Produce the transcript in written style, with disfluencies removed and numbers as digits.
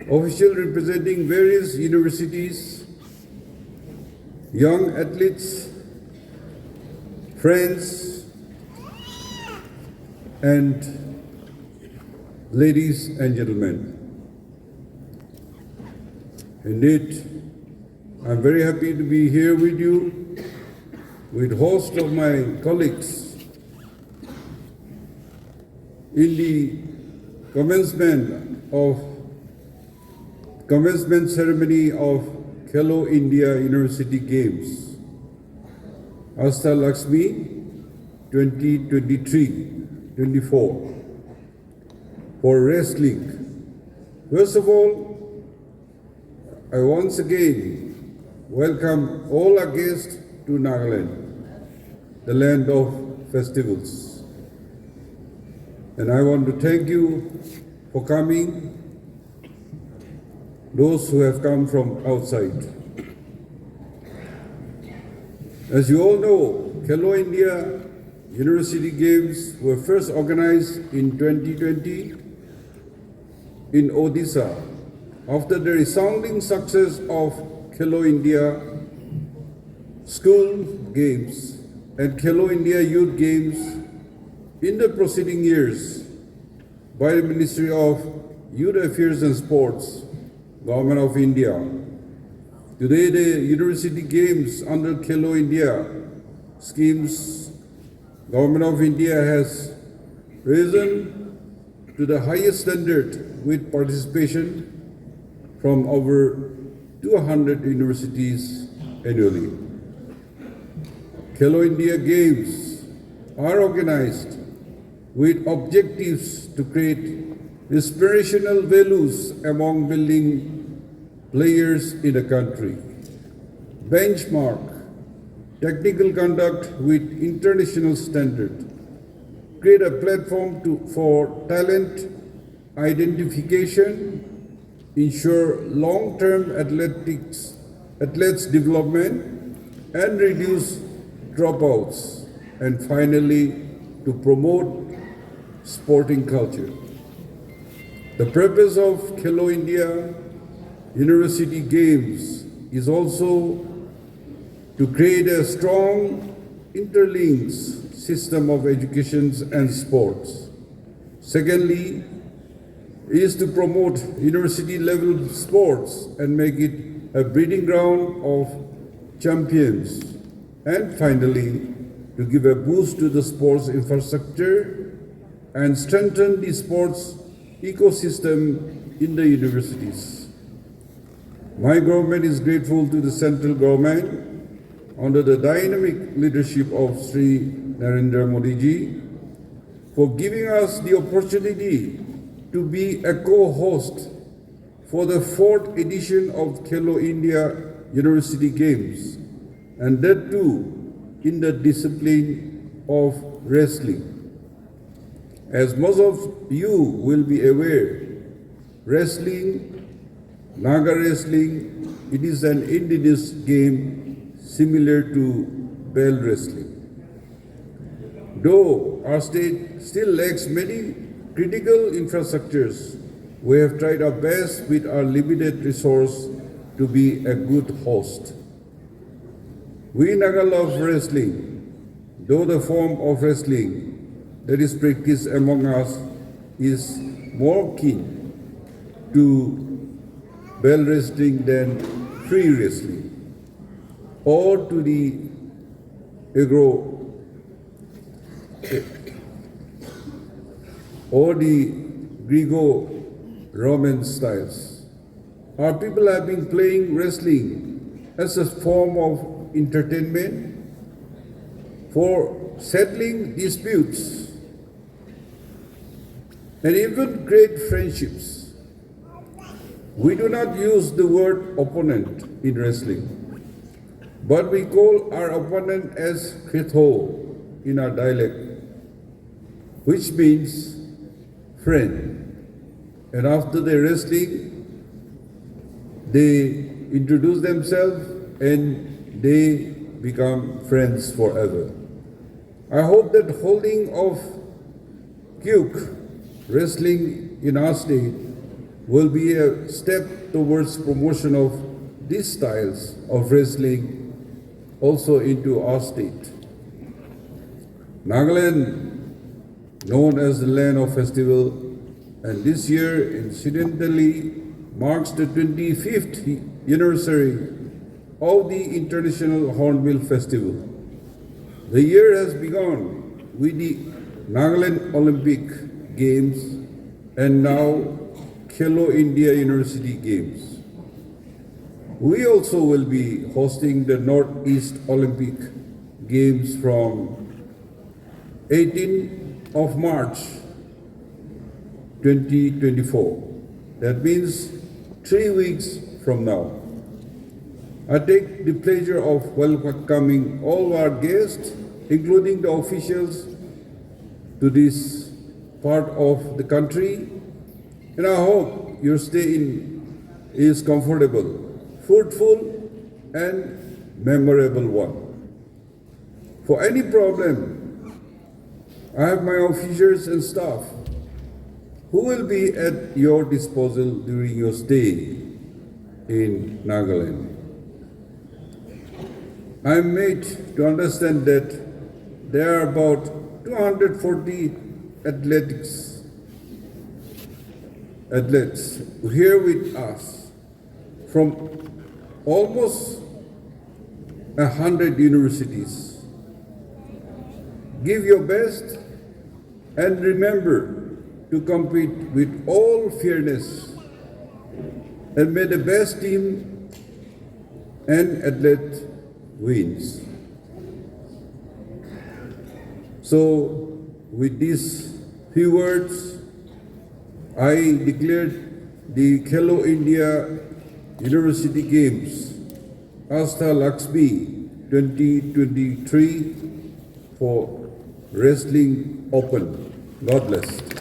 officials representing various universities, young athletes, friends, and ladies and gentlemen. Indeed, I'm very happy to be here with you, with host of my colleagues in the commencement ceremony of KHELO India University Games, Asta Lakshmi 2023-24 for wrestling. First of all, I once again welcome all our guests to Nagaland, the land of festivals. And I want to thank you for coming, those who have come from outside. As you all know, KHELO India University Games were first organized in 2020 in Odisha after the resounding success of KHELO India School Games and KHELO India Youth Games in the preceding years by the Ministry of Youth Affairs and Sports, Government of India. Today, the University Games under KHELO India schemes, Government of India has risen to the highest standard with participation from over 200 universities annually. KHELO India Games are organized with objectives to create inspirational values among building players in the country, benchmark technical conduct with international standard, create a platform for talent identification, ensure long-term athletes development, and reduce dropouts, and finally, to promote sporting culture. The purpose of KHELO India University Games is also to create a strong interlinked system of education and sports. Secondly, is to promote university-level sports and make it a breeding ground of champions. And finally, to give a boost to the sports infrastructure and strengthen the sports ecosystem in the universities. My government is grateful to the central government under the dynamic leadership of Sri Narendra Modi ji for giving us the opportunity to be a co-host for the 4th edition of KHELO India University Games, and that too in the discipline of wrestling. As most of you will be aware, wrestling, Naga wrestling, it is an indigenous game similar to bell wrestling. Though our state still lacks many critical infrastructures, we have tried our best with our limited resource to be a good host. We Naga love wrestling, though the form of wrestling that is practiced among us is more keen to bell wrestling than free wrestling, or to the Greco-Roman styles. Our people have been playing wrestling as a form of entertainment for settling disputes and even create friendships. We do not use the word opponent in wrestling, but we call our opponent as Khetho in our dialect, which means friend. And after the wrestling, they introduce themselves and they become friends forever. I hope that holding of Kyuk wrestling in our state will be a step towards promotion of these styles of wrestling also into our state. Nagaland, known as the land of festival, and this year incidentally marks the 25th anniversary of the International Hornbill Festival. The year has begun with the Nagaland Olympic Games and now KHELO India University Games. We also will be hosting the Northeast Olympic Games from 18th of March 2024. That means 3 weeks from now. I take the pleasure of welcoming all our guests, including the officials, to this part of the country, and I hope your stay is comfortable, fruitful, and memorable one. For any problem, I have my officers and staff who will be at your disposal during your stay in Nagaland. I am made to understand that there are about 240 athletes here with us from almost 100 universities. Give your best and remember to compete with all fairness, and may the best team and athlete wins. So, with these few words, I declared the KHELO India University Games Asta Lakshmi 2023 for Wrestling Open. God bless.